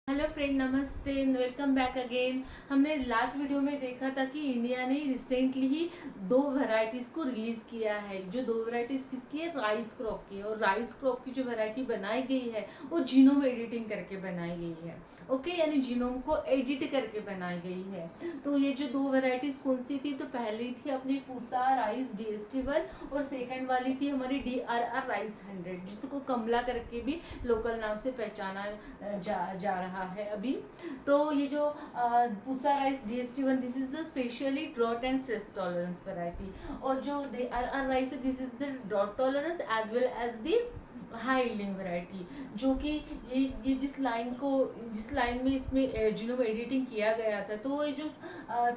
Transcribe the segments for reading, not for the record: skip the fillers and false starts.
Hello friend, नमस्ते, welcome back again. हमने last video में देखा था कि इंडिया ने रिसेंटली ही दो वैरायटीज़ को रिलीज़ किया है। जो दो वैरायटीज़ किसकी है? राइस क्रॉप की। और राइस क्रॉप की जो वैरायटी बनाई गई है वो जीनोम एडिटिंग करके बनाई गई है। ओके, यानी जीनोम को एडिट करके बनाई गई है। तो ये जो दो वैरायटीज़ कौन सी थी? तो पहली थी अपनी पूसा राइस DST 1 और सेकंड वाली थी हमारी DRR राइस 100, जिसको कमला करके भी लोकल नाम से पहचाना जा रहा है अभी। तो ये जो Pusa rice DST 1, this is the specially drought and stress tolerance variety. और जो DRR राइस है, this is the drought tolerance as well as the high yielding variety. जो कि ये जिस लाइन में इसमें जीनोम एडिटिंग किया गया था, तो ये जो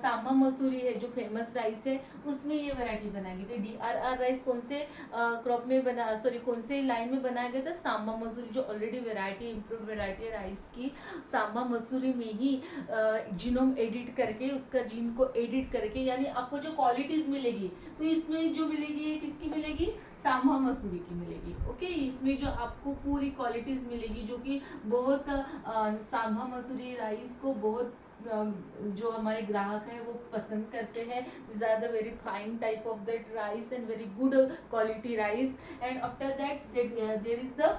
सांबा मसूरी है, जो फेमस राइस है, उसमें ये वैरायटी बनाई गई थी। DRR राइस कौन से क्रॉप में बना सॉरी कौन से लाइन में बनाया गया था? सांबा मसूरी, जो ऑलरेडी वैरायटी इम्प्रूव वैरायटी है राइस की। सांबा मसूरी में ही जीनोम एडिट करके, उसका जीन को एडिट करके, यानी आपको जो क्वालिटीज मिलेगी, तो इसमें जो मिलेगी ये किसकी मिलेगी? सांबा मसूरी की मिलेगी। ओके, इसमें जो आपको पूरी क्वालिटीज मिलेगी, जो कि बहुत सांबा मसूरी राइस को बहुत जो हमारे ग्राहक हैं वो पसंद करते हैं। This are the very fine type of that rice and very good quality rice. And after that there is the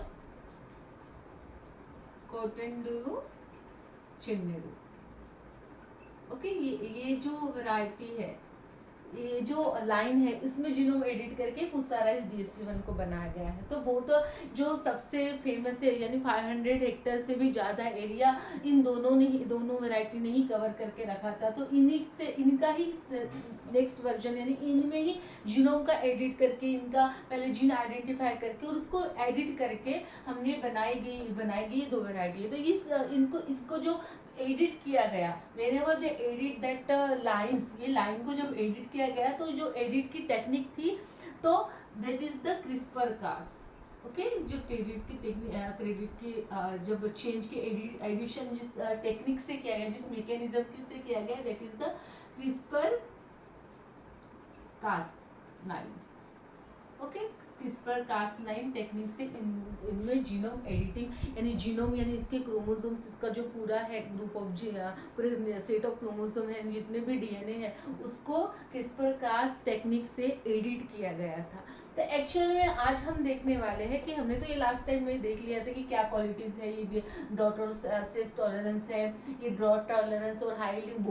कोटेंडुरु चिन्नेरु। ओके, ये जो वैरायटी है, ये जो लाइन है, इसमें जीनोम एडिट करके पूसा राइस DST 1 को बनाया गया है। तो बहुत जो सबसे फेमस है, यानी 500 हेक्टेयर से भी ज़्यादा एरिया इन दोनों वैरायटी ने ही कवर करके रखा था। तो इनका ही नेक्स्ट वर्जन, यानी इनमें ही जीनोम का एडिट करके, इनका पहले जीन आइडेंटिफाई करके और उसको एडिट करके हमने बनाई गई दो वैरायटी है। तो इनको जो एडिट किया गया, whenever they edit that lines, ये लाइन को जब एडिट किया गया, तो जो एडिट की टेक्निक थी, तो that is the CRISPR Cas। Okay, जो क्रेडिट की जब चेंज की एडिशन जिस टेक्निक से किया गया, जिस मैकेनिज्म से किया गया, that is the CRISPR Cas9। Okay, CRISPR Cas9 technique से इनमें जीनोम एडिटिंग, यानी जीनोम यानी इसके क्रोमोसोम्स, इसका जो पूरा है ग्रुप ऑफ पूरे सेट ऑफ क्रोमोसोम है, जितने भी DNA है, उसको CRISPR Cas टेक्निक से एडिट किया गया था। तो एक्चुअल में आज हम देखने वाले हैं कि हमने तो ये लास्ट टाइम में देख लिया था कि क्या क्वालिटीज है। ये ड्रॉट और स्ट्रेस टॉलरेंस है, ये ड्रॉट टॉलरेंस और हाई यील्डिंग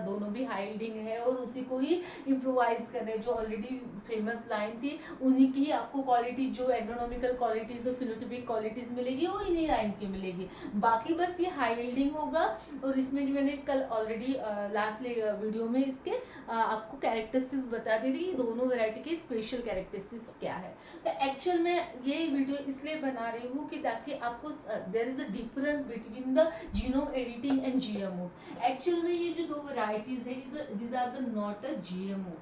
दोनों भी हाई यील्डिंग है, और उसी को ही इम्प्रोवाइज कर रहे हैं। जो ऑलरेडी फेमस लाइन थी, उन्हीं की ही आपको क्वालिटी, जो एग्रोनॉमिकल क्वालिटीज और फिनोटिपिक क्वालिटीज मिलेगी, वो इन्हीं लाइन की मिलेगी। बाकी बस ये हाई यील्डिंग होगा। और इसमें जो मैंने कल ऑलरेडी लास्ट वीडियो में इसके आपको कैरेक्टरिस्टिक्स बता दी थी, दोनों वैरायटी के स्पेशल कैरेक्टरिस्टिक्स क्या है। तो एक्चुअल में ये वीडियो इसलिए बना रही हूँ कि ताकि आपको there is a difference between the genome editing and GMOs। Actual में ये जो दो वैरायटीज है, these are the not a GMO,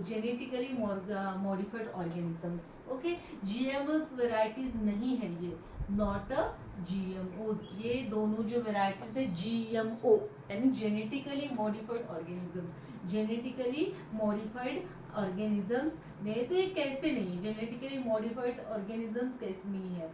genetically modified organisms. Okay, GMOs varieties नहीं है ये, नॉट अ GMOs। ये दोनों जो वैरायटीज है GMO, यानी genetically modified organism. Genetically modified organisms नहीं, तो ये कैसे नहीं है? जेनेटिकली मॉडिफाइड ऑर्गेनिजम्स कैसे नहीं है?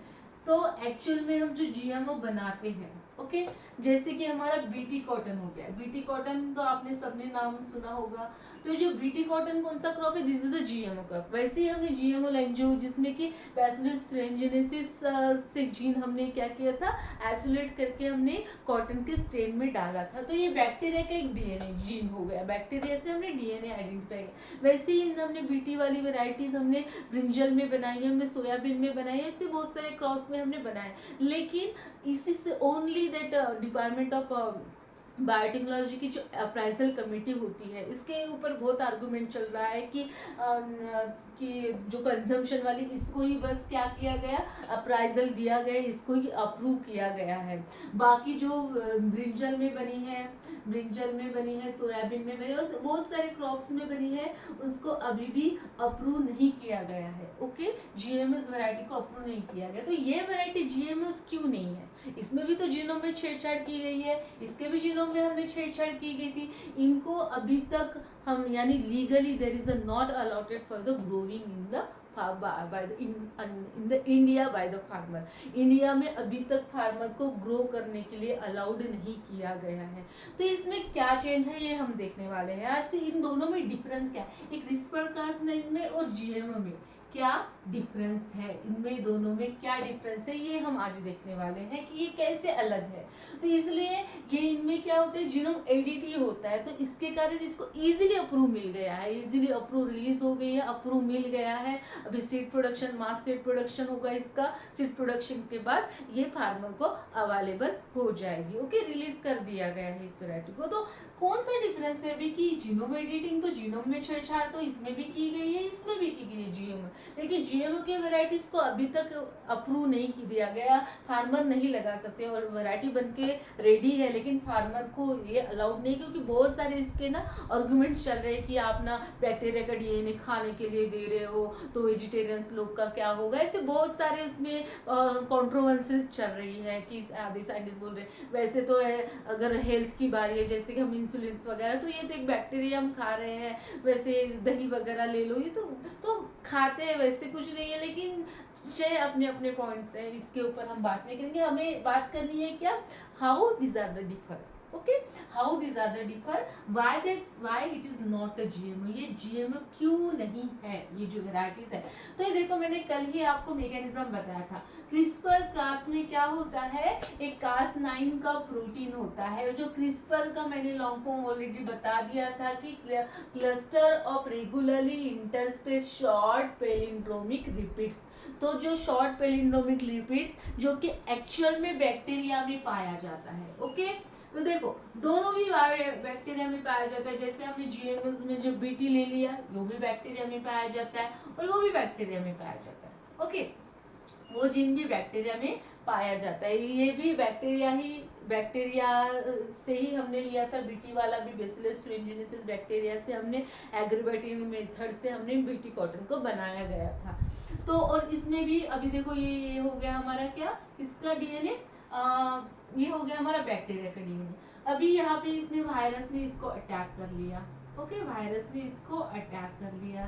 तो एक्चुअल में हम जो GMO बनाते हैं, ओके, जैसे कि हमारा BT कॉटन हो गया। BT कॉटन तो आपने सबने नाम सुना होगा। तो जो BT कॉटन कौन सा क्रॉप है? This is the GMO crop. वैसे ही हमने GMO लाइन जो जिसमें कि बैसिलस thuringiensis से जीन हमने क्या किया था? आइसोलेट करके हमने कॉटन के स्टेन में डाला था। तो ये बैक्टीरिया का एक DNA जीन हो गया, बैक्टीरिया से हमने DNA आइडेंटिफाई किया। वैसे ही हमने BT वाली वेराइटीज हमने ब्रिंजल में बनाई है, हमने सोयाबीन में बनाई है, ऐसे बहुत सारे क्रॉप्स में हमने बनाए। लेकिन इसी से only that department of biotechnology की जो अप्राइजल कमेटी होती है, इसके ऊपर बहुत आर्गूमेंट चल रहा है कि जो कंजम्पशन वाली, इसको ही बस क्या किया गया? अप्राइजल दिया गया, इसको ही अप्रूव किया गया है। बाकी जो ब्रिंजल में बनी है, सोयाबीन में बनी है, बहुत सारे क्रॉप्स में बनी है, उसको अभी भी अप्रूव नहीं किया गया है। ओके, GMOs वैरायटी को अप्रूव नहीं किया गया। तो ये वैरायटी GMOs क्यों नहीं है? इसमें भी तो जीनोम में छेड़छाड़ की गई है, इसके भी जीनोम में हमने छेड़छाड़ की गई थी। इनको अभी तक हम, यानी legally there is a not allotted for the growing in the by the in the India by the farmer. India में अभी तक फार्मर को ग्रो करने के लिए अलाउड नहीं किया गया है। तो इसमें क्या चेंज है ये हम देखने वाले हैं आज। तो इन दोनों में डिफरेंस क्या है, एक CRISPR-Cas9 में और GMO में क्या डिफरेंस है, इनमें दोनों में क्या डिफरेंस है, ये हम आज देखने वाले हैं कि ये कैसे अलग है। तो इसलिए ये इनमें क्या होता है, जीनोम एडिट ही होता है, तो इसके कारण इसको इजीली अप्रूव मिल गया है, इजीली अप्रूव रिलीज हो गई है, अप्रूव मिल गया है। अभी सीड प्रोडक्शन, मास सीड प्रोडक्शन होगा इसका, सीड प्रोडक्शन के बाद ये फार्मर को अवेलेबल हो जाएगी। ओके, रिलीज कर दिया गया है इस वैरायटी को। तो कौन सा डिफरेंस है अभी कि जीनोम एडिटिंग तो जीनोम में छेड़छाड़ तो इसमें भी की गई है, इसमें भी की गई है GMO, लेकिन GMO के वैरायटीज को अभी तक अप्रूव नहीं की दिया गया, फार्मर नहीं लगा सकते और वैरायटी बनके रेडी है, लेकिन फार्मर को ये अलाउड नहीं, क्योंकि बहुत सारे इसके ना आर्गुमेंट्स चल रहे हैं कि आप ना बैक्टीरिया का DNA खाने के लिए दे रहे हो तो वेजिटेरियंस लोग का क्या होगा, ऐसे बहुत सारे उसमें कंट्रोवर्सीज चल रही है कि आधे साइंटिस्ट बोल रहे हैं। वैसे तो है, अगर हेल्थ की बारी है, जैसे कि हम इंसुलिन वगैरह, तो ये तो एक बैक्टीरिया हम खा रहे हैं, वैसे दही वगैरह ले लो, ये तो खाते हैं, वैसे कुछ नहीं है, लेकिन छह अपने अपने पॉइंट्स हैं, इसके ऊपर हम बात नहीं करेंगे। हमें बात करनी है क्या, how this are the differ, okay, how this are the differ, why it is not a GMO, ये GMO क्यों नहीं है, ये जो वेराइटीज है। तो ये देखो, मैंने कल ही आपको मैकेनिज्म बताया था। CRISPR-Cas में क्या होता है, एक Cas9 का प्रोटीन होता है, जो CRISPR का मैंने लॉन्ग फॉर्म ऑलरेडी बता दिया था कि cluster of regularly interspace short palindromic repeats. तो जो शॉर्ट पैलिंड्रोमिक रिपीट्स जो कि एक्चुअल में बैक्टीरिया में पाया जाता है, ओके। तो देखो, दोनों भी बैक्टीरिया में पाया जाता है, जैसे हमने GMOs में जो BT ले लिया, वो भी बैक्टीरिया में पाया जाता है और वो भी बैक्टीरिया में पाया जाता है, ओके। वो जीन भी बैक्टीरिया में पाया जाता है, ये भी बैक्टीरिया से ही हमने लिया था, बीटी वाला भी बेसिलस thuringiensis बैक्टीरिया से हमने एग्रीबैक्टीरियल मेथड से हमने बीटी कॉटन को बनाया गया था। तो और इसमें भी अभी देखो, ये हो गया हमारा क्या, इसका DNA, ये हो गया हमारा बैक्टीरिया का DNA। अभी यहाँ पे इसने वायरस ने इसको अटैक कर लिया, ओके, वायरस ने इसको अटैक कर लिया।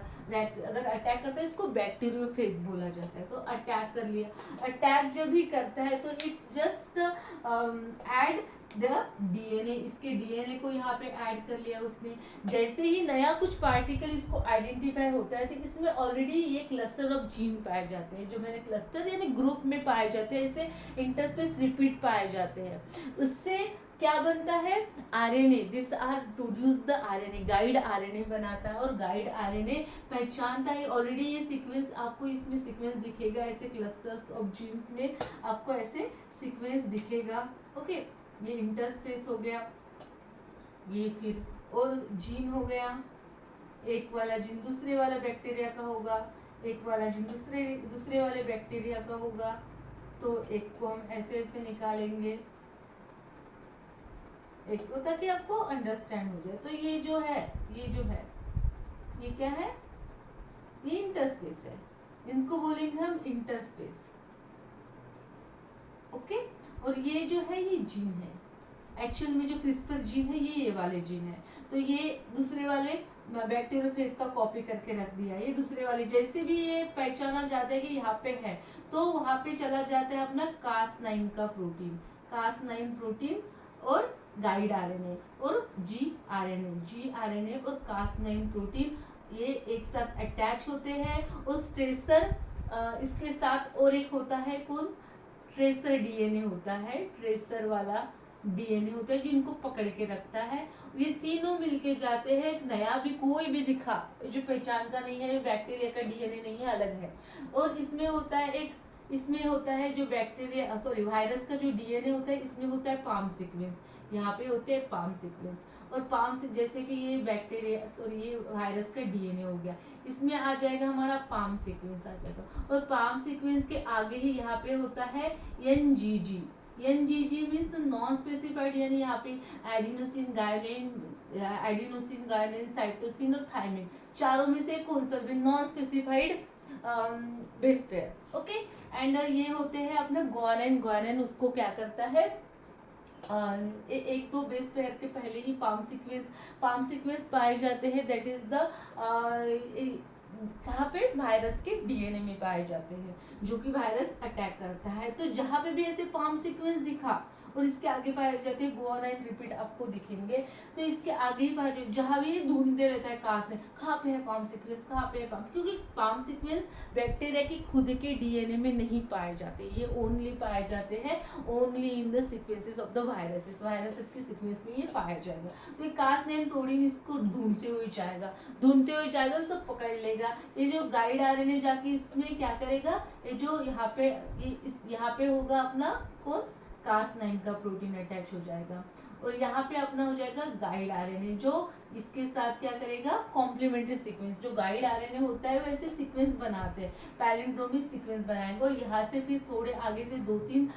अगर अटैक करता है इसको बैक्टीरियोफेज बोला जाता है, तो अटैक कर लिया। अटैक जब भी करता है तो it's just add the DNA, इसके DNA को यहाँ पे ऐड कर लिया उसने। जैसे ही नया कुछ पार्टिकल इसको आइडेंटिफाई होता है, तो इसमें ऑलरेडी ये क्लस्टर ऑफ जीन पाए जाते हैं, जो मैंने क्लस्टर यानी ग्रुप में पाए जाते हैं, इसे इंटरस्पेस रिपीट पाए जाते हैं। उससे क्या बनता है, RNA, this are produce the RNA, guide RNA बनाता है, और गाइड RNA पहचानता है ऑलरेडी। ये सीक्वेंस आपको इसमें सीक्वेंस दिखेगा, ऐसे क्लस्टर्स ऑफ जीन्स में आपको ऐसे सीक्वेंस दिखेगा, ओके। ये इंटरस्पेस हो गया, ये फिर और जीन हो गया, एक वाला जीन दूसरे वाला बैक्टीरिया का होगा, एक वाला जीन दूसरे वाले बैक्टीरिया का होगा, तो एक को हम ऐसे ऐसे निकालेंगे, एक को, ताकि आपको अंडरस्टैंड हो जाए। तो ये जो है ये क्या है, ये इंटरस्पेस है, इनको बोलेंगे हम इंटरस्पेस, ओके। और ये जो है ये जीन है, एक्चुअल में जो CRISPR जीन है ये वाले जीन है, तो ये दूसरे वाले बैक्टीरियोफेज का कॉपी करके रख दिया। ये दूसरे वाले जैसे भी ये पहचाना जाता है कि यहाँ पे है, तो वहाँ पे चला जाता है अपना Cas9 का प्रोटीन, Cas9 प्रोटीन और गाइड RNA और gRNA और Cas9 प्रोटीन, ये एक साथ अटैच होते हैं। और ट्रेसर इसके साथ और एक होता है, कौन, ट्रेसर DNA होता है, ट्रेसर वाला DNA होता है जिनको पकड़ के रखता है। ये तीनों मिलके जाते हैं, नया भी कोई भी दिखा जो पहचान का नहीं है, बैक्टीरिया का DNA नहीं है, अलग है। और इसमें होता है एक, इसमें होता है जो बैक्टीरिया वायरस का जो DNA होता है, इसमें होता है पाम सीक्वेंस, यहाँ पे होते हैं पाम सीक्वेंस। और पाम से जैसे कि ये बैक्टीरिया ये वायरस का DNA हो गया, इसमें आ जाएगा हमारा पाम सीक्वेंस आ जाएगा। और पाम सीक्वेंस के आगे ही यहाँ पे होता है NGG, मीन्स नॉन स्पेसिफाइड, यानी यहाँ पे एडिनोसिन गायनिन साइटोसिन और थायमिन, चारों में से कौन सा भी non specified base pair, okay. And ये होते हैं अपना ग्वानिन उसको क्या करता है, एक दो बेस पेयर के पहले ही पाम सीक्वेंस पाए जाते हैं, दैट इज द कहाँ पे, वायरस के डीएनए में पाए जाते हैं, जो कि वायरस अटैक करता है। तो जहाँ पे भी ऐसे पाम सीक्वेंस दिखा और इसके आगे पाए जाते हैं गो ऑन एंड रिपीट, आपको दिखेंगे। तो इसके आगे ही पाए जाते, जहाँ भी ये ढूंढते रहता है कास ने, कहाँ पे है पाम सीक्वेंस, कहाँ पे है पाम, क्योंकि पाम सीक्वेंस बैक्टीरिया की खुद के डीएनए में नहीं पाए जाते, ये ओनली पाए जाते हैं only in the sequences of the viruses, viruses के सीक्वेंस में ये पाया जाएगा। तो ये कास ने प्रोटीन इसको ढूंढते हुए जाएगा, ढूंढते हुए जाएगा, सब पकड़ लेगा। ये जो गाइड आरएनए जाके इसमें क्या करेगा, ये जो यहाँ पे यहाँ पे होगा अपना कौन, Cas9 का प्रोटीन अटैच हो जाएगा, और यहाँ पे अपना हो जाएगा गाइड आरएनए, जो इसके साथ क्या करेगा, कॉम्प्लीमेंट्री सीक्वेंस, जो गाइड आरएनए होता है वैसे सीक्वेंस बनाते हैं, पैलिंड्रोमिक सीक्वेंस बनाएंगे, और यहाँ से फिर थोड़े आगे से 2-3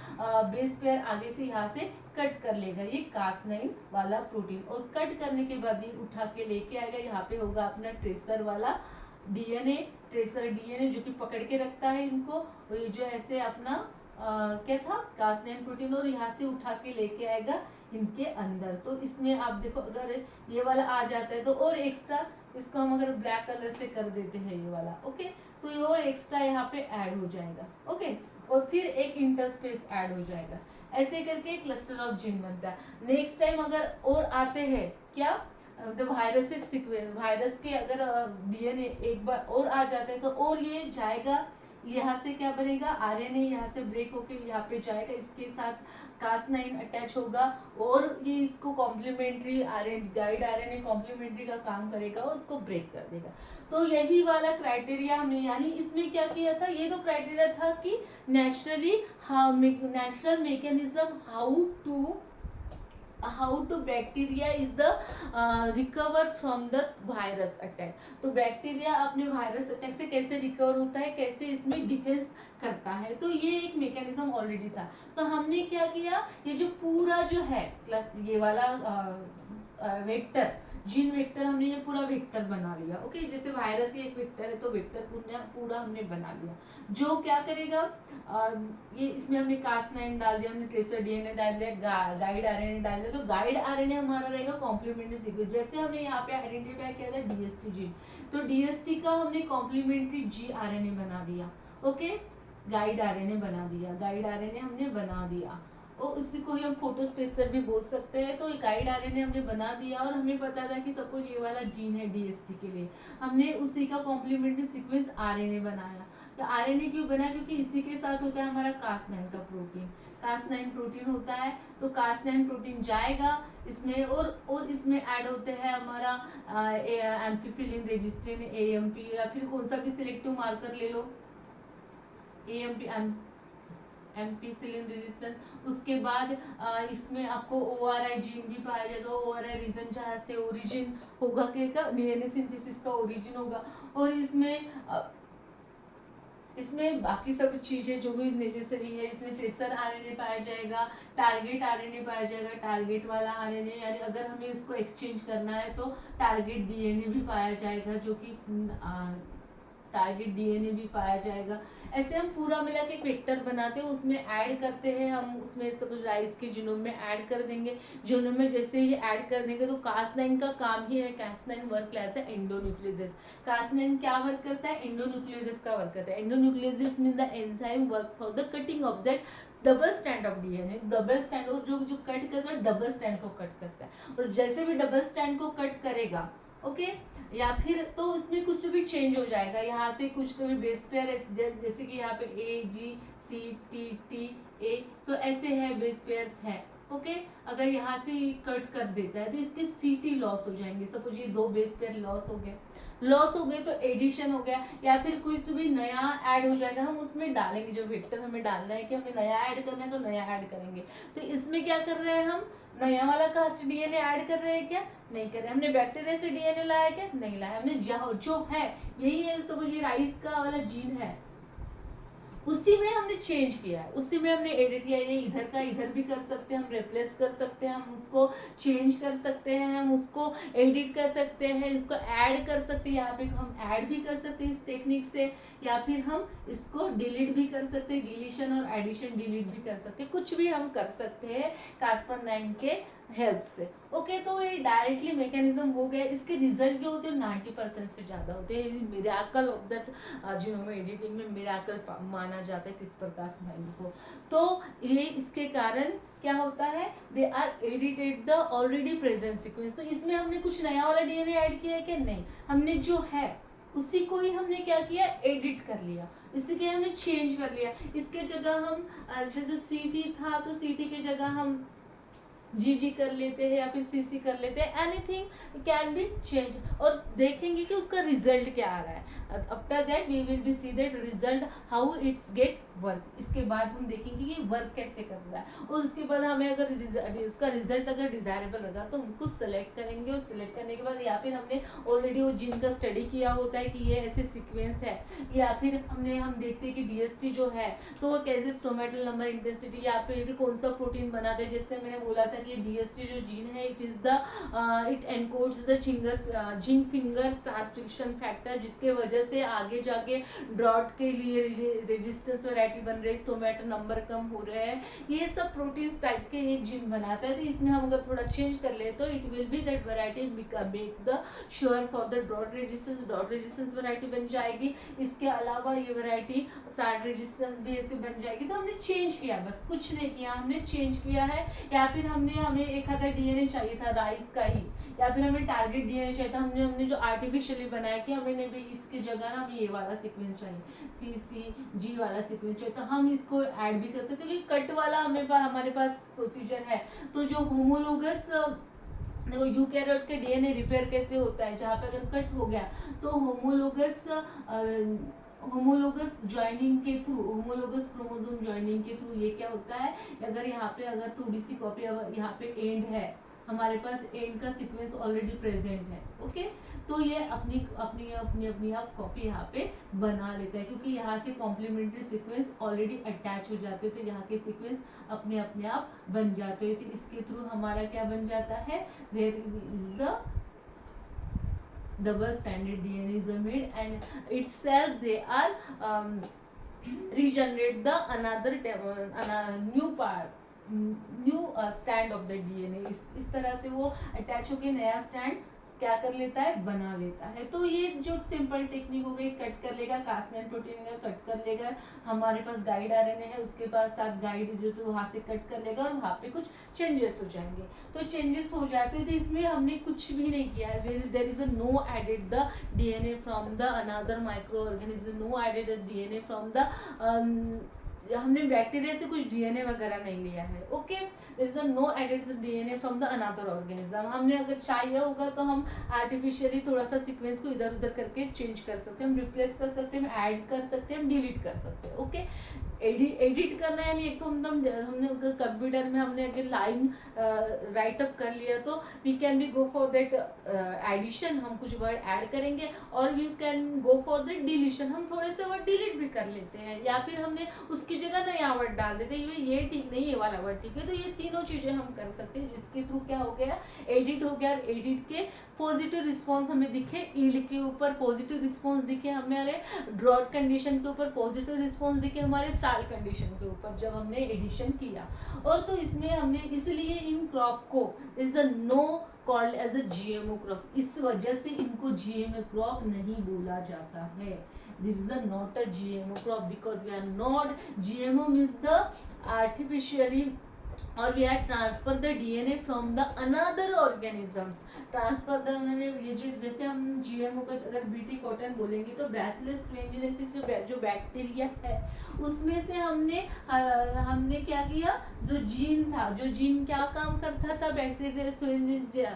बेस पेयर आगे से यहाँ से कट कर लेगा ये Cas9 वाला प्रोटीन, और कट करने के बाद ये उठा के लेके आएगा, यहाँ पे होगा अपना ट्रेसर वाला डीएनए, ट्रेसर डीएनए जो कि पकड़ के रखता है इनको, और ये जो ऐसे अपना क्या था, Cas9 प्रोटीन, और यहाँ से उठा के लेके आएगा इनके अंदर। तो इसमें आप देखो, अगर ये वाला आ जाता है तो और एक्स्ट्रा, इसको हम अगर ब्लैक कलर से कर देते हैं ये वाला, ओके, तो ये और एक्स्ट्रा यहाँ पे ऐड हो जाएगा, ओके, और फिर एक इंटरस्पेस ऐड हो जाएगा, ऐसे करके क्लस्टर ऑफ जीन बनता है। नेक्स्ट टाइम अगर और आते हैं क्या, द वायरस सीक्वेंस, वायरस के अगर डीएनए एक बार और आ जाते हैं तो और ये जाएगा, यहाँ से क्या बनेगा, आरएनए यहाँ से ब्रेक होके यहाँ पे जाएगा, इसके साथ Cas9 अटैच होगा, और ये इसको complementary RNA, guide RNA complementary का काम करेगा और उसको ब्रेक कर देगा। तो यही वाला क्राइटेरिया हमने, यानी इसमें क्या किया था, ये तो क्राइटेरिया था कि naturally natural mechanism how to bacteria is the recover from the virus attack। तो बैक्टीरिया अपने वायरस अटैक से कैसे रिकवर होता है, कैसे इसमें डिफेंस करता है, तो ये एक मैकेनिज्म ऑलरेडी था। तो हमने क्या किया, ये जो पूरा जो है ये वाला वेक्टर, जीन वेक्टर, हमने ये पूरा वेक्टर बना लिया, ओके, जैसे वायरस ही एक वेक्टर है तो वेक्टर पूरा हमने बना लिया, जो क्या करेगा, ये इसमें हमने Cas9 डाल दिया, हमने ट्रेसर डीएनए डाल दिया, गाइड आरएनए डाल दिया, तो गाइड आरएनए हमारा रहेगा कॉम्प्लीमेंट्री सीक्वेंस, जैसे हमने यहाँ पे आइडेंटिफाई किया था डीएसटी जीन, तो डीएसटी का हमने कॉम्प्लीमेंट्री जी आरएनए बना दिया, ओके, गाइड आरएनए बना दिया, गाइड आरएनए हमने बना दिया, और इसी को ही हम फोटोस्पेसर भी बोल सकते हैं। तो गाइड आरएनए हमने बना दिया, और हमें पता था कि सपोज ये वाला जीन है डीएसटी के लिए, हमने उसी का कॉम्प्लीमेंट्री सीक्वेंस आरएनए बनाया। तो आरएनए क्यों बना, क्योंकि इसी के साथ होता है हमारा Cas9 का प्रोटीन, Cas9 प्रोटीन होता है, तो Cas9 प्रोटीन जाएगा इसमें, और इसमें ऐड होते हैं हमारा एम्फीफिलिन रेजिस्टेंट एएमपी, या फिर कौन सा भी सिलेक्टिव मार्कर ले लो, एएमपी एम्पीसिलिन रेजिस्टेंस। उसके बाद इसमें आपको ORI जीन भी पाया जाएगा, ORI रीजन जहाँ से ओरिजिन होगा का डीएनए सिंथेसिस का ओरिजिन होगा, और इसमें बाकी सब चीजें जो भी नेसेसरी है, इसमें ट्रेसर आरएनए पाया जाएगा, टारगेट आरएनए पाया जाएगा, टारगेट वाला आरएनए, यानी अगर हमें इसको एक्सचेंज करना है तो टारगेट डीएनए भी पाया जाएगा, जो कि टारगेट डीएनए भी पाया जाएगा। ऐसे हम पूरा मिला के वेक्टर बनाते हैं, उसमें ऐड करते हैं हम, उसमें सपोज राइस के जीनोम में ऐड कर देंगे, जीनोम में जैसे ही ऐड कर देंगे तो Cas9 का काम ही है, Cas9 work as a एंडोन्यूक्लियोसिस। Cas9 क्या वर्क करता है, एंडोन्यूक्लियोसिस का वर्क करता है। Endonucleosis mean the enzyme work for the cutting off that double stand of DNA, double stand, और जो कट करता है डबल स्टैंड को कट करता है, और जैसे भी डबल स्टैंड को कट करेगा, ओके, या फिर तो इसमें कुछ भी चेंज हो जाएगा, यहाँ से कुछ तो भी बेस पेयर, जैसे कि यहाँ पे AGCTTA, तो ऐसे है बेस पेयर्स है, ओके, अगर यहाँ से कट कर देता है तो इसके CT लॉस हो जाएंगे, सपोज ये 2 बेस पेयर लॉस हो गए तो एडिशन हो गया, या फिर कुछ भी नया ऐड हो जाएगा, हम उसमें डालेंगे, जो वेक्टर हमें डालना है कि हमें नया ऐड करना है तो नया ऐड करेंगे। तो इसमें क्या कर रहे हैं, हम नया वाला कास्ट डीएनए ऐड कर रहे हैं क्या, नहीं कर रहे। हमने बैक्टीरिया से डीएनए लाया क्या, नहीं लाया। हमने जो है यही है, सपोज ये राइस का वाला जीन है, उसी में हमने चेंज किया है, उसी में हमने एडिट किया है। ये इधर का इधर भी कर सकते हैं, हम रिप्लेस कर सकते हैं, हम उसको चेंज कर सकते हैं, हम उसको एडिट कर सकते हैं, इसको ऐड कर सकते हैं, यहाँ पे हम ऐड भी कर सकते हैं इस टेक्निक से, या फिर हम इसको डिलीट भी कर सकते हैं, डिलीशन और एडिशन डिलीट भी कर सकते हैं, कुछ भी हम कर सकते हैं Cas9 के हेल्प से। ओके, तो ये डायरेक्टली मैकेनिज्म हो गया। इसके रिजल्ट जो होते हैं 90% से ज़्यादा होते हैं। Miracle of that genome editing में मिराकल माना जाता है क्रिस्पर कास9 को। तो ये इसके कारण क्या होता है, they are edited the already present sequence. तो इसमें हमने कुछ नया वाला डीएनए ऐड किया है कि नहीं, हमने जो है उसी को ही हमने क्या किया, एडिट कर लिया, इसी के हमने चेंज कर लिया। इसके जगह हम जैसे सीटी था तो सीटी की जगह हम जी कर लेते हैं या फिर सी कर लेते हैं, एनीथिंग कैन बी चेंज। और देखेंगे कि उसका रिजल्ट क्या आ रहा है। After that we will be see that result how it's get work. इसके बाद हम देखेंगे कि वर्क कैसे कर रहा है, और उसके बाद हमें अगर उसका रिजल्ट अगर डिजायरेबल लगा तो उसको सेलेक्ट करेंगे, और सिलेक्ट करने के बाद या फिर हमने ऑलरेडी वो जीन का स्टडी किया होता है कि ये ऐसे सीक्वेंस है, या फिर हम देखते हैं कि डीएसटी जो है तो वो कैसे स्टोमेटल नंबर इंटेंसिटी या फिर कौन सा प्रोटीन बनाते हैं। जैसे मैंने बोला था कि डीएसटी जो जीन है it is the it encodes the zinc finger transcription factor, जिसके वजह से आगे जाके ड्रॉट के लिए रेजिस्टेंस वैरायटी बन रही है, स्टोमेटल नंबर कम हो रहे हैं, ये सब प्रोटीन टाइप के एक जीन बनाता है। तो इसमें हम अगर थोड़ा चेंज कर ले तो it will be that variety make the sure for the drought resistance variety बन जाएगी। इसके अलावा ये वैरायटी साइड रेजिस्टेंस भी ऐसे बन जाएगी। तो हमने चेंज किया, बस कुछ नहीं किया, हमने चेंज किया है। या फिर हमें एक आधा डीएनए चाहिए था राइस का ही, या फिर हमें टारगेट डीएनए चाहिए था, हमने जो आर्टिफिशियली बनाया कि हमें भी इसकी जगह ना हमें ये वाला सीक्वेंस चाहिए, CCG वाला सीक्वेंस चाहिए, तो हम इसको ऐड भी कर सकते हैं। क्योंकि कट वाला हमारे पास प्रोसीजर है। तो जो होमोलोगस देखो यूकैरियोट के डीएनए रिपेयर कैसे होता है, जहाँ पे अगर कट हो गया तो होमोलोगस ज्वाइनिंग के थ्रू, होमोलोगस क्रोमोसोम ज्वाइनिंग के थ्रू ये क्या होता है, अगर थोड़ी सी कॉपी यहाँ पे एंड है, हमारे पास एंड का सीक्वेंस ऑलरेडी प्रेजेंट है। ओके, तो ये अपनी अपनी अपनी अपनी आप कॉपी यहाँ पे बना लेता है, क्योंकि यहाँ से कॉम्प्लीमेंट्री सीक्वेंस ऑलरेडी अटैच हो जाते हैं, तो यहाँ के सीक्वेंस अपने अपने आप बन जाते हैं। तो इसके थ्रू हमारा क्या बन जाता है, there is the double stranded DNA is made, and itself they are regenerate the another new part, new stand of the DNA. इस तरह से वो अटैच होकर नया स्टैंड क्या कर लेता है, बना लेता है। तो ये जो सिंपल टेक्निक हो गई, कट कर लेगा कास्नेन प्रोटीन का, कट कर लेगा, हमारे पास गाइड आरएनए है उसके पास साथ गाइड जो तो वहां से कट कर लेगा और वहां पे कुछ चेंजेस हो जाएंगे। तो चेंजेस हो जाते हैं, तो इसमें हमने कुछ भी नहीं किया है। There is a no added the DNA from the another micro organism, no added the DNA from the हमने बैक्टीरिया से कुछ डीएनए वगैरह नहीं लिया है। Okay, there is no added DNA from the another organism. हमने अगर चाहिए होगा तो हम आर्टिफिशियली थोड़ा सा सीक्वेंस को इधर उधर करके चेंज कर सकते हैं, हम रिप्लेस कर सकते हैं, हम ऐड कर सकते हैं, हम डिलीट कर सकते हैं। ओके, एडिट करना है, यानी एक तो हमने कंप्यूटर में हमने अगर लाइन राइटअप कर लिया तो we can be go for that addition, हम कुछ वर्ड ऐड करेंगे, और we can go for that deletion, हम थोड़े से वर्ड डिलीट भी कर लेते हैं, या फिर हमने उसकी जगह नया वर्ड डाल देते हैं, ये ठीक नहीं, ये वाला वर्ड ठीक है। तो ये तीनों चीजें हम कर सकते हैं, जिसके थ्रू क्या हो गया, एडिट हो गया। एडिट के पॉजिटिव रिस्पॉन्स हमें दिखे, ईल्ड के ऊपर पॉजिटिव रिस्पॉन्स दिखे, हमारे ड्रॉट कंडीशन के ऊपर पॉजिटिव रिस्पॉन्स दिखे, हमारे साल कंडीशन के ऊपर जब हमने एडिशन किया। और तो इसमें हमने इसलिए इन क्रॉप को is a no called as a GMO crop, इस वजह से इनको जीएमओ क्रॉप नहीं बोला जाता है। This is not a GMO crop because we are not, GMO means the artificially और we are transfer the DNA from the another organisms, transfer the ये जैसे हम जीएमओ का अगर बीटी कॉटन बोलेंगे तो बैसिलस thuringiensis जो बैक्टीरिया है उसमें से हमने क्या किया, जो जीन था, जो जीन क्या काम करता था, बैक्टीरिया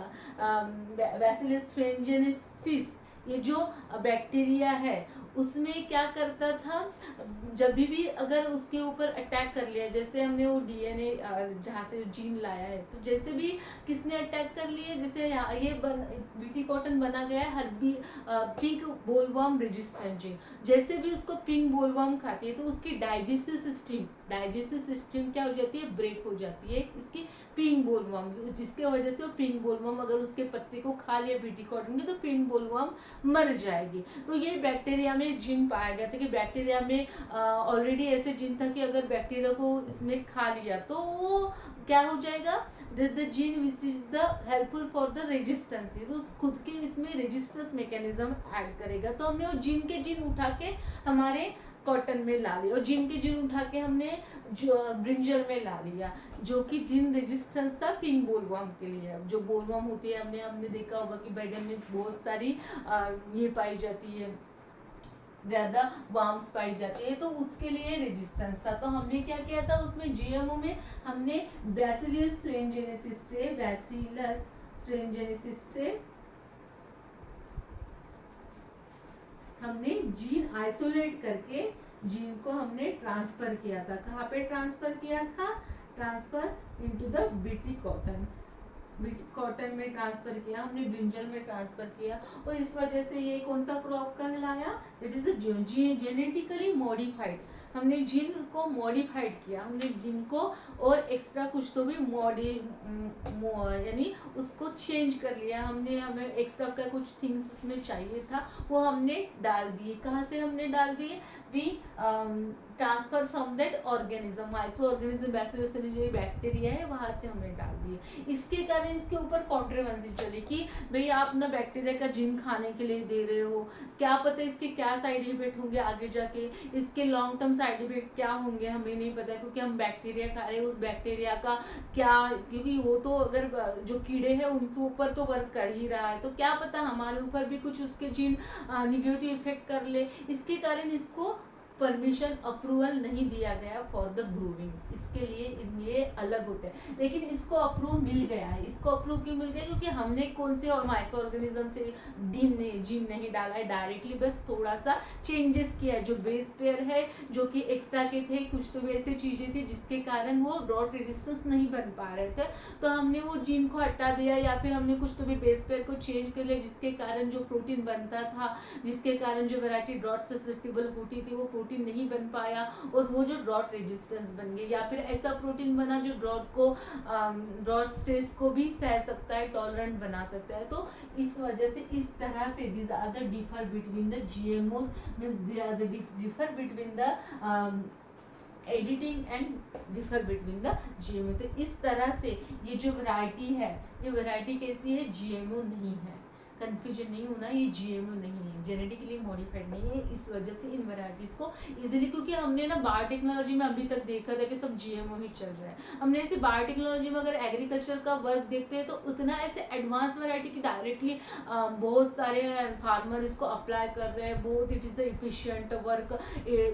बैसिलस thuringiensis, ये जो बैक्टीरिया है उसमें क्या करता था, जब भी अगर उसके ऊपर अटैक कर लिया, जैसे हमने वो डीएनए जहाँ से जीन लाया है, तो जैसे भी किसने अटैक कर लिया, जैसे ये बीटी कॉटन बना गया है पिंक बोलवर्म रेजिस्टेंट जीन, जैसे भी उसको पिंक बोलवर्म खाती है तो उसकी डाइजेस्टिव सिस्टम क्या हो जाती है, ब्रेक हो जाती है इसकी पिंक बोलवर्म, जिसके वजह से वो पिंक बोलवर्म अगर उसके पत्ते को खा लिया बीटी कॉटन के तो पिंक बोलवर्म मर जाएगी। तो ये बैक्टीरिया में में जीन पाया गया था कि बैक्टीरिया में ऑलरेडी ऐसे जीन था कि अगर बैक्टीरिया को इसमें खा लिया तो वो क्या हो जाएगा, the gene which is the helpful for the resistance, तो खुद के इसमें रेजिस्टेंस मैकेनिज्म ऐड करेगा। तो हमने वो जीन के जीन उठा के हमारे कॉटन में ला लिया, और जीन के जीन उठा के हमने जो ब्रिंजल में ला लिया, जो कि जीन रेजिस्टेंस था पिंक बोलवर्म के लिए। जो बोलवर्म होती है, हमने देखा होगा कि बैगन में बहुत सारी ये पाई जाती है, ज्यादा वार्म्स पाई जाती है, तो उसके लिए रेजिस्टेंस था। तो हमने क्या किया था उसमें जीएमओ में, हमने बैसिलस थ्रेंजेनेसिस से हमने जीन आइसोलेट करके जीन को हमने ट्रांसफर किया था। कहाँ पे ट्रांसफर किया था, transfer into the BT cotton में ट्रांसफर किया हमने, ब्रिंजल में ट्रांसफर किया, और इस वजह से ये कौन सा क्रॉप कहलाया, that is the genetically modified. हमने जीन को मॉडिफाइड किया, हमने जीन को और एक्स्ट्रा कुछ तो भी यानी उसको चेंज कर लिया हमने, हमें एक्स्ट्रा का कुछ थिंग्स उसमें चाहिए था वो हमने डाल दिए। कहाँ से हमने डाल दिए, we transfer from that organism, micro organism bacillus जो बैक्टीरिया है वहां से हमने डाल दिए। इसके कारण इसके ऊपर कॉन्ट्रोवर्सी चली कि भाई आप ना बैक्टीरिया का जीन खाने के लिए दे रहे हो, क्या पता इसके क्या साइड इफेक्ट होंगे आगे जाके, इसके लॉन्ग टर्म साइड इफेक्ट क्या होंगे हमें नहीं पता, क्योंकि हम बैक्टीरिया खा रहे हैं, उस बैक्टीरिया का क्या, क्योंकि वो तो अगर जो कीड़े हैं उनके ऊपर तो वर्क कर ही रहा है, तो क्या पता हमारे ऊपर भी कुछ उसके जीन निगेटिव इफेक्ट कर ले। इसके कारण इसको परमिशन अप्रूवल नहीं दिया गया फॉर द ग्रूविंग, इसके लिए ये अलग होते हैं। लेकिन इसको अप्रूव मिल गया है, इसको अप्रूव क्यों मिल गया, क्योंकि हमने कौन से और माइक्रो ऑर्गेनिज्म से जीन नहीं डाला है डायरेक्टली, बस थोड़ा सा चेंजेस किया है। जो बेस पेयर है जो कि एक्स्ट्रा के थे, कुछ तो वैसे चीजें थी जिसके कारण वो ड्रॉट रेजिस्टेंस नहीं बन पा रहे थे, तो हमने वो जीन को हटा दिया, या फिर हमने कुछ तो भी बेस पेयर को चेंज कर लिया, जिसके कारण जो प्रोटीन बनता था, जिसके कारण जो वैरायटी ड्रॉट ससेप्टेबल होती थी वो प्रोटीन नहीं बन पाया, और वो जो ड्रॉट रेजिस्टेंस बन गई, या फिर ऐसा प्रोटीन बना जो ड्रॉट स्ट्रेस को भी सह सकता है, टॉलरेंट बना सकता है। तो इस वजह से इस तरह से these are the differ between the GMO, means they are the differ between the editing and differ between the GMO. तो इस तरह से ये जो वैरायटी है, ये वैरायटी कैसी है, जीएमओ नहीं है, कंफ्यूजन नहीं होना, ये जीएमओ नहीं है, जेनेटिकली मॉडिफाइड नहीं है। इस वजह से इन वैरायटीज को इजीली, क्योंकि हमने ना बायोटेक्नोलॉजी में अभी तक देखा था कि सब जीएमओ ही चल रहा है। हमने ऐसे बायोटेक्नोलॉजी में अगर एग्रीकल्चर का वर्क देखते हैं तो उतना ऐसे एडवांस वैरायटी की डायरेक्टली बहुत सारे फार्मर इसको अप्लाई कर रहे हैं, बहुत it is efficient work,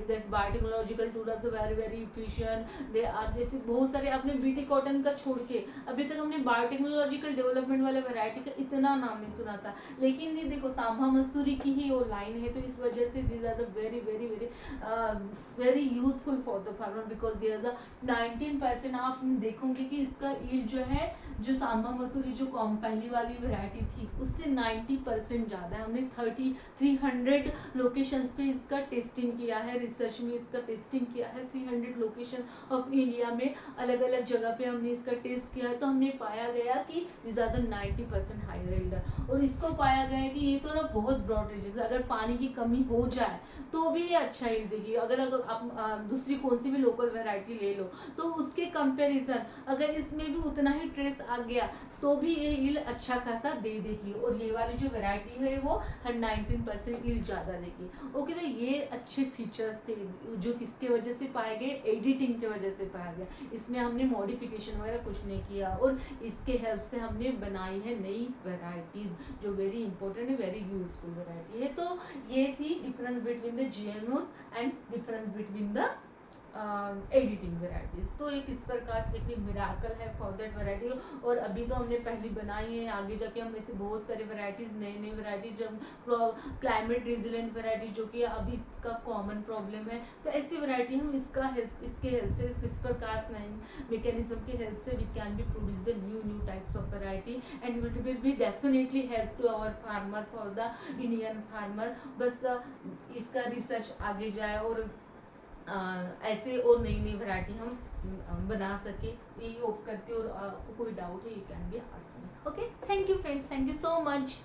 that biotechnological tools are very very efficient they are, जैसे बहुत सारे आपने बीटी कॉटन का छोड़ के अभी तक हमने बायोटेक्नोलॉजिकल डेवलपमेंट वाले वैरायटी का इतना नाम नहीं सुना था। लेकिन ये देखो सांभा मसूरी की ही वो लाइन है, तो इस वजह से this are the very very very very useful for the farmer, because there is a 19%। आप देखोगे कि इसका ईल्ड जो है, जो सांभा मसूरी जो पहली वाली वैरायटी थी उससे 90% ज़्यादा है। हमने 300 लोकेशंस पे इसका टेस्टिंग किया है, रिसर्च में इसका टेस्टिंग किया है, 300 लोकेशन ऑफ इंडिया में अलग अलग जगह पे हमने इसका टेस्ट किया है, तो हमने पाया गया कि ज़्यादा 90% हाई ईल्ड, और इसको पाया गया है कि ये तो ना बहुत ब्रॉड रेंज, अगर पानी की कमी हो जाए तो भी ये अच्छा ईल्ड देगी। अगर आप दूसरी कौन सी भी लोकल वैरायटी ले लो तो उसके कंपैरिजन अगर इसमें भी उतना ही ट्रेस आ गया तो भी ये ईल्ड अच्छा खासा दे देगी, और ये वाली जो वैरायटी है वो 19% ईल्ड ज़्यादा देगी। ओके, तो ये अच्छे फीचर्स थे जो किसके वजह से पाए गए, एडिटिंग के वजह से पाया गया। इसमें हमने मॉडिफिकेशन वगैरह कुछ नहीं किया, और इसके हेल्प से हमने बनाई है नई वैरायटीज जो वेरी इंपॉर्टेंट है, वेरी यूजफुल वैरायटी है। तो ये थी difference between the GMOs and difference between the editing varieties. तो एक इस प्रकार से एक मिराकल है फॉर दैट वैरायटी, और अभी तो हमने पहली बनाई है, आगे जाके हम ऐसे बहुत सारे वैरायटीज नई वैरायटीज जो क्लाइमेट रेजिलेंट वैरायटी जो कि अभी का कॉमन प्रॉब्लम है, तो ऐसी वैरायटी हम इसके हेल्प से, CRISPR Cas9 मैकेनिज्म के हेल्प से we can be produce the new types of variety, and it will be definitely help to our farmer, for the Indian farmer. बस इसका रिसर्च आगे जाए और ऐसे और नई वैरायटी हम बना सके, यही होप करती हूँ। और आपको कोई डाउट है you can be ask me. Okay, thank you friends, thank you so much.